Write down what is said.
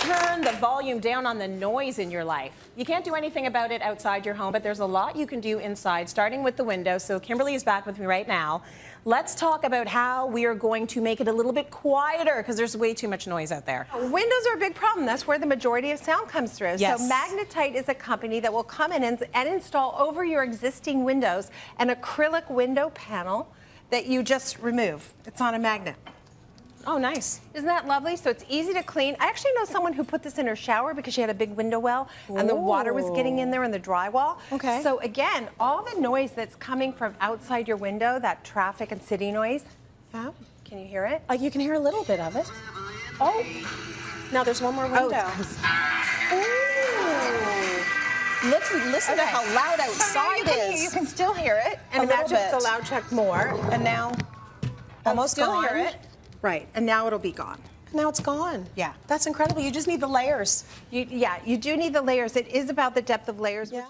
turn the volume down on the noise in your life. You can't do anything about it outside your home, but there's a lot you can do inside, starting with the window. So Kimberly is back with me right now. Let's talk about how we are going to make it a little bit quieter, because there's way too much noise out there. Windows are a big problem. That's where the majority of sound comes through. Yes. So Magnetite is a company that will come in and install over your existing windows an acrylic window panel that you just remove. It's on a magnet. Oh, nice. Isn't that lovely? So it's easy to clean. I actually know someone who put this in her shower because she had a big window well and the water was getting in there in the drywall. Okay. So again, all the noise that's coming from outside your window, that traffic and city noise. Yeah. Can you hear it? You can hear a little bit of it. Oh, now there's one more window. Listen to how loud outside is. You can still hear it. And A little imagine it's bit. a loud check more. And now, almost still gone. hear it. Right, and now it'll be gone. Now it's gone. Yeah. That's incredible. You just need the layers. You do need the layers. It is about the depth of layers. Yeah.